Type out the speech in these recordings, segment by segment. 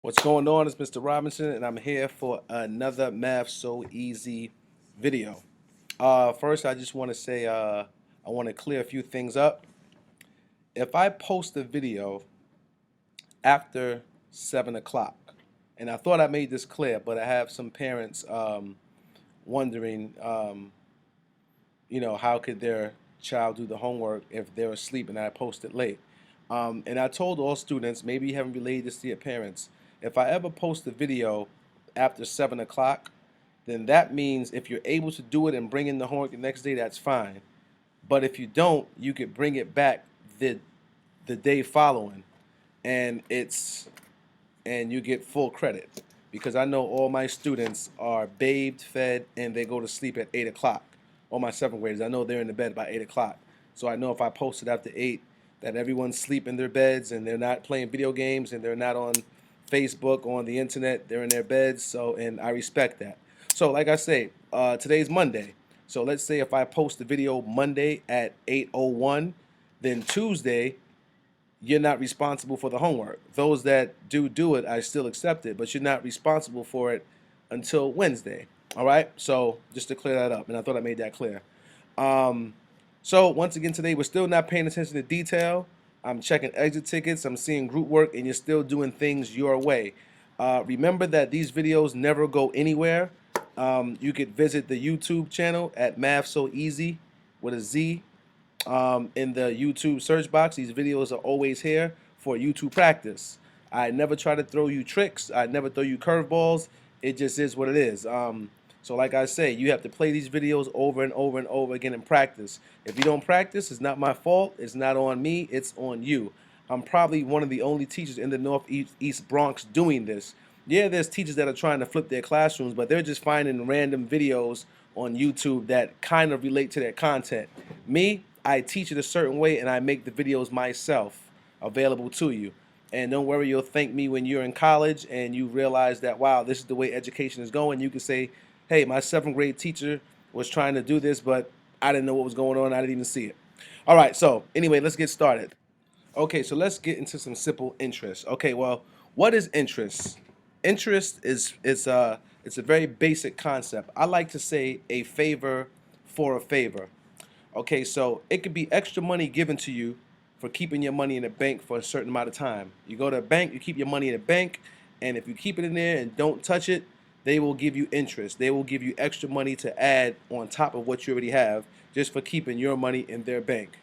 What's going on? It's Mr. Robinson, and I'm here for another Math So Easy video. First, I just want to say I want to clear a few things up. If I post a video after 7 o'clock, and I thought I made this clear, but I have some parents wondering, how could their child do the homework if they're asleep and I post it late? And I told all students, maybe you haven't relayed this to your parents, if I ever post a video after 7 o'clock, then that means if you're able to do it and bring in the homework the next day, that's fine. But if you don't, you could bring it back the day following, and you get full credit because I know all my students are bathed, fed, and they go to sleep at 8 o'clock. All my seventh graders, I know they're in the bed by 8 o'clock. So I know if I post it after 8, that everyone's sleep in their beds and they're not playing video games and they're not on Facebook or on the internet. They're in their beds. So, and I respect that. So, like I say, today's Monday. So let's say if I post the video Monday at 8:01, then Tuesday you're not responsible for the homework. Those that do it, I still accept it, but you're not responsible for it until Wednesday. All right. So just to clear that up, and I thought I made that clear. Um, so once again, today we're still not paying attention to detail. I'm checking exit tickets. I'm seeing group work, and you're still doing things your way. Remember that these videos never go anywhere. You could visit the YouTube channel at Math So Easy with a Z in the YouTube search box. These videos are always here for you to practice. I never try to throw you tricks. I never throw you curveballs. It just is what it is. So like I say, you have to play these videos over and over and over again and practice. If you don't practice, it's not my fault. It's not on me. It's on you. I'm probably one of the only teachers in the Northeast Bronx doing this. Yeah, there's teachers that are trying to flip their classrooms, but they're just finding random videos on YouTube that kind of relate to their content. Me, I teach it a certain way and I make the videos myself available to you. And don't worry, you'll thank me when you're in college and you realize that, wow, this is the way education is going. You can say, hey, my seventh grade teacher was trying to do this, but I didn't know what was going on. I didn't even see it. All right, so anyway, let's get started. Okay, so let's get into some simple interest. Okay, well, what is interest? Interest is it's a very basic concept. I like to say a favor for a favor. Okay, so it could be extra money given to you for keeping your money in a bank for a certain amount of time. You go to a bank, you keep your money in a bank, and if you keep it in there and don't touch it, they will give you interest. They will give you extra money to add on top of what you already have just for keeping your money in their bank.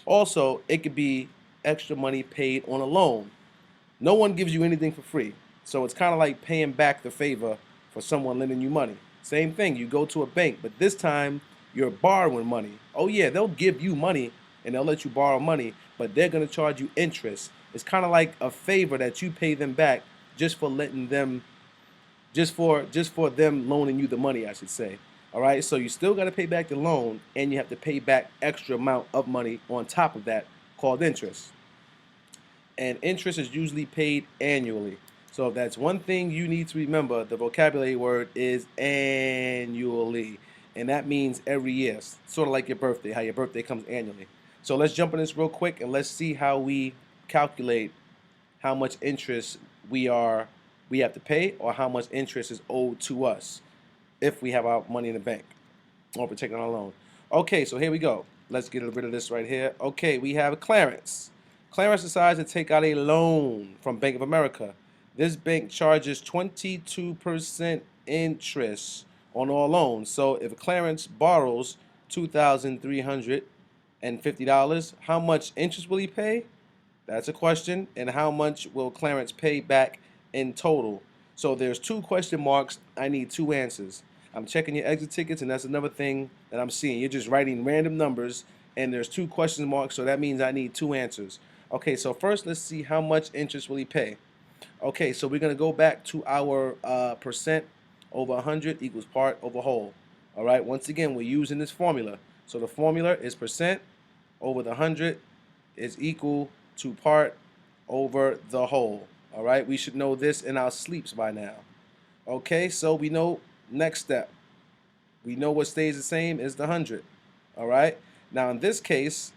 Also, it could be extra money paid on a loan. No one gives you anything for free. So it's kind of like paying back the favor for someone lending you money. Same thing, you go to a bank, but this time you're borrowing money. Oh yeah, they'll give you money and they'll let you borrow money, but they're going to charge you interest. It's kind of like a favor that you pay them back just for letting them just for them loaning you the money, I should say. All right? So you still got to pay back the loan and you have to pay back extra amount of money on top of that called interest. And interest is usually paid annually. So if that's one thing you need to remember, the vocabulary word is annually. And that means every year. Sort of like your birthday, how your birthday comes annually. So let's jump in this real quick and let's see how we calculate how much interest we have to pay or how much interest is owed to us if we have our money in the bank or we're taking our loan. Okay, so here we go. Let's get rid of this right here. Okay, we have Clarence. Clarence decides to take out a loan from Bank of America. This bank charges 22% interest on all loans. So if Clarence borrows $2,350, how much interest will he pay? That's a question. And how much will Clarence pay back in total? So there's two question marks. I need two answers. I'm checking your exit tickets, and that's another thing that I'm seeing. You're just writing random numbers, and there's two question marks, so that means I need two answers. Okay, so first let's see how much interest will he pay. Okay, so we're going to go back to our percent over 100 equals part over whole. All right, once again, we're using this formula. So the formula is percent over the 100 is equal to part over the whole. All right, we should know this in our sleeps by now. Okay, so we know next step. We know what stays the same is the 100. All right, now in this case,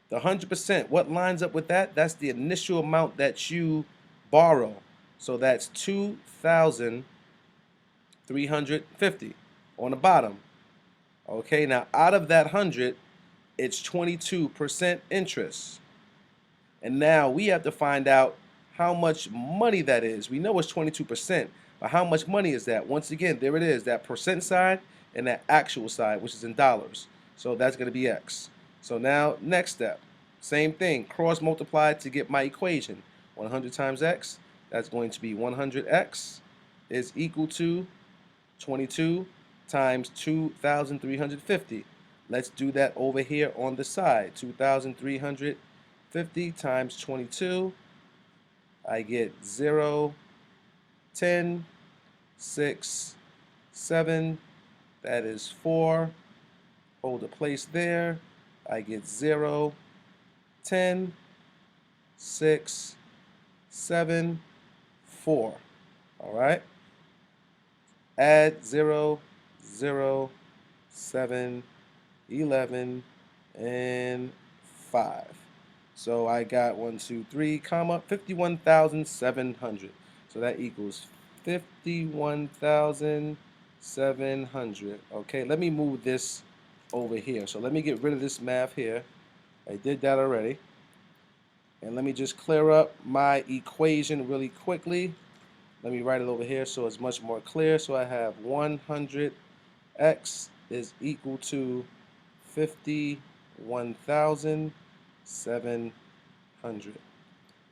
the 100%, what lines up with that? That's the initial amount that you borrow. So that's 2,350 on the bottom. Okay, now out of that 100, it's 22% interest. And now we have to find out how much money that is. We know it's 22%, but how much money is that? Once again, there it is, that percent side and that actual side, which is in dollars. So that's going to be X. So now, next step, same thing, cross multiply to get my equation. 100 times X, that's going to be 100X is equal to 22 times 2,350. Let's do that over here on the side. 2,350 times 22. I get 0, 10, 6, 7. That is 4. Hold a place there. I get 0, 10, 6, 7, 4. All right? Add 0, 0, 7, 11, and 5. So I got 1, 2, 3, comma, 51,700. So that equals 51,700. Okay, let me move this over here. So let me get rid of this math here. I did that already. And let me just clear up my equation really quickly. Let me write it over here so it's much more clear. So I have 100x is equal to 51,700.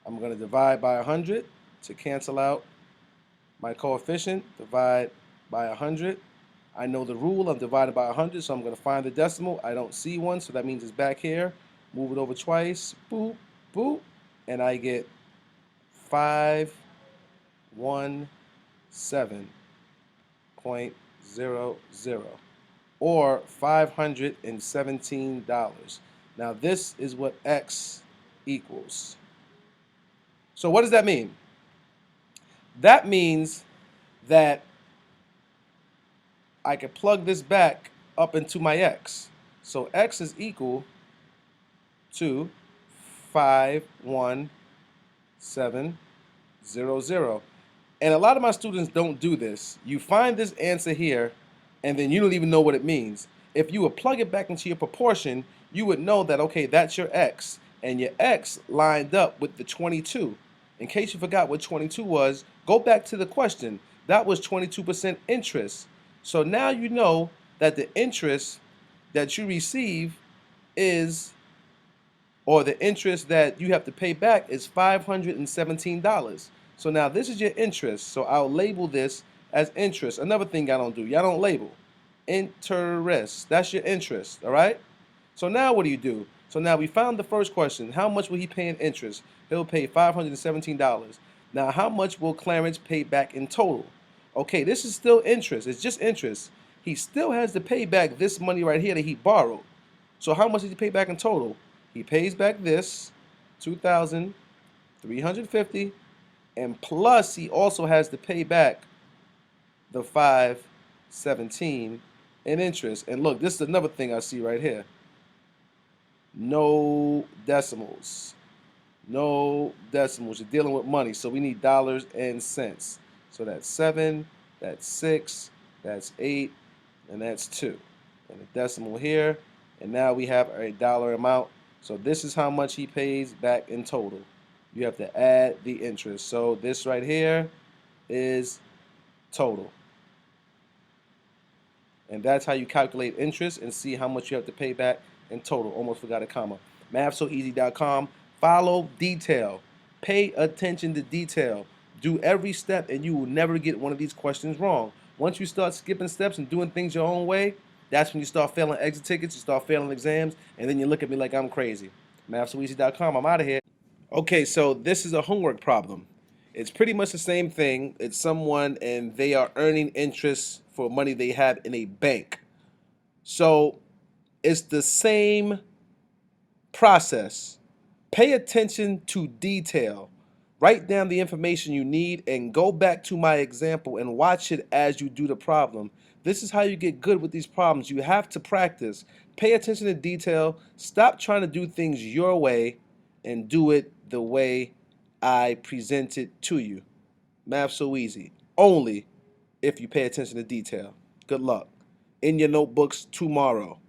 I'm going to divide by 100 to cancel out my coefficient. Divide by 100. I know the rule. I'm divided by 100, so I'm going to find the decimal. I don't see one, so that means it's back here. Move it over twice. Boop, boop. And I get 517.00 or $517. Now this is what X equals. So what does that mean? That means that I can plug this back up into my X. So X is equal to 51700. And a lot of my students don't do this. You find this answer here, and then you don't even know what it means. If you would plug it back into your proportion, you would know that, okay, that's your X, and your X lined up with the 22. In case you forgot what 22 was, go back to the question. That was 22% interest. So now you know that the interest that you receive is, or the interest that you have to pay back is $517. So now this is your interest. So I'll label this as interest. Another thing y'all don't do, y'all don't label. Interest, that's your interest, all right? So now what do you do? So now we found the first question. How much will he pay in interest? He'll pay $517. Now how much will Clarence pay back in total? Okay, this is still interest. It's just interest. He still has to pay back this money right here that he borrowed. So how much did he pay back in total? He pays back this, 2,350, and plus he also has to pay back the 517 in interest. And look, this is another thing I see right here. No decimals. No decimals. You're dealing with money, so we need dollars and cents. So that's 7, that's 6, that's 8, and that's 2. And a decimal here, and now we have a dollar amount. So this is how much he pays back in total. You have to add the interest. So this right here is total. And that's how you calculate interest and see how much you have to pay back in total. Almost forgot a comma. MathSoEasy.com. Follow detail. Pay attention to detail. Do every step and you will never get one of these questions wrong. Once you start skipping steps and doing things your own way, that's when you start failing exit tickets, you start failing exams, and then you look at me like I'm crazy. MathSoEasy.com. I'm out of here. Okay, so this is a homework problem. It's pretty much the same thing. It's someone and they are earning interest for money they have in a bank. So it's the same process. Pay attention to detail. Write down the information you need and go back to my example and watch it as you do the problem. This is how you get good with these problems. You have to practice. Pay attention to detail. Stop trying to do things your way and do it the way I present it to you. Math so easy. Only if you pay attention to detail. Good luck. In your notebooks tomorrow.